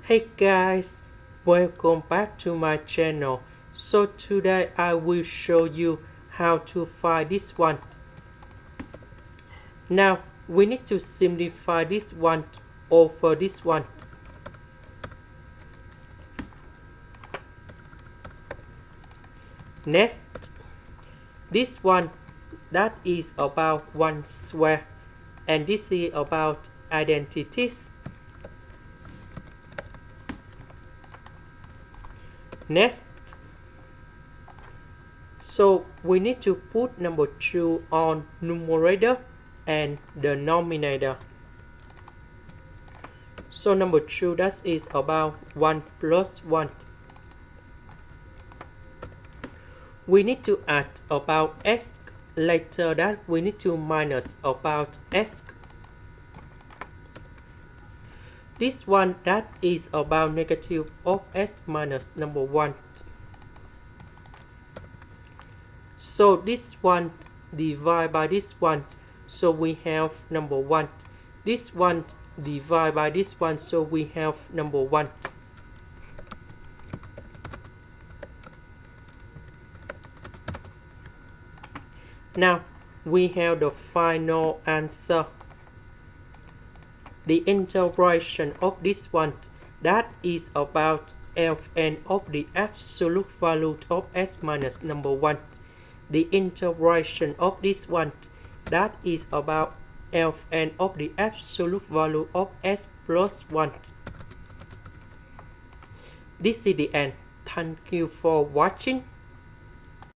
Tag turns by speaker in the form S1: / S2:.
S1: Hey guys, welcome back to my channel. So today I will show you how to find this one. Now we need to simplify this one over this one. Next, this one that is about 1 square, and this is about identities. Next, so we need to put number 2 on numerator and denominator. So number 2 that is about 1 plus 1. We need to add about s. Later that we need to minus about s. This one that is about negative of s minus number 1. So this one divided by this one, so we have number 1. This one divided by this one, so we have number 1. Now we have the final answer. The integration of this one that is about Ln of the absolute value of s minus number 1. The integration of this one that is about Ln of the absolute value of s plus 1. This is the end. Thank you for watching.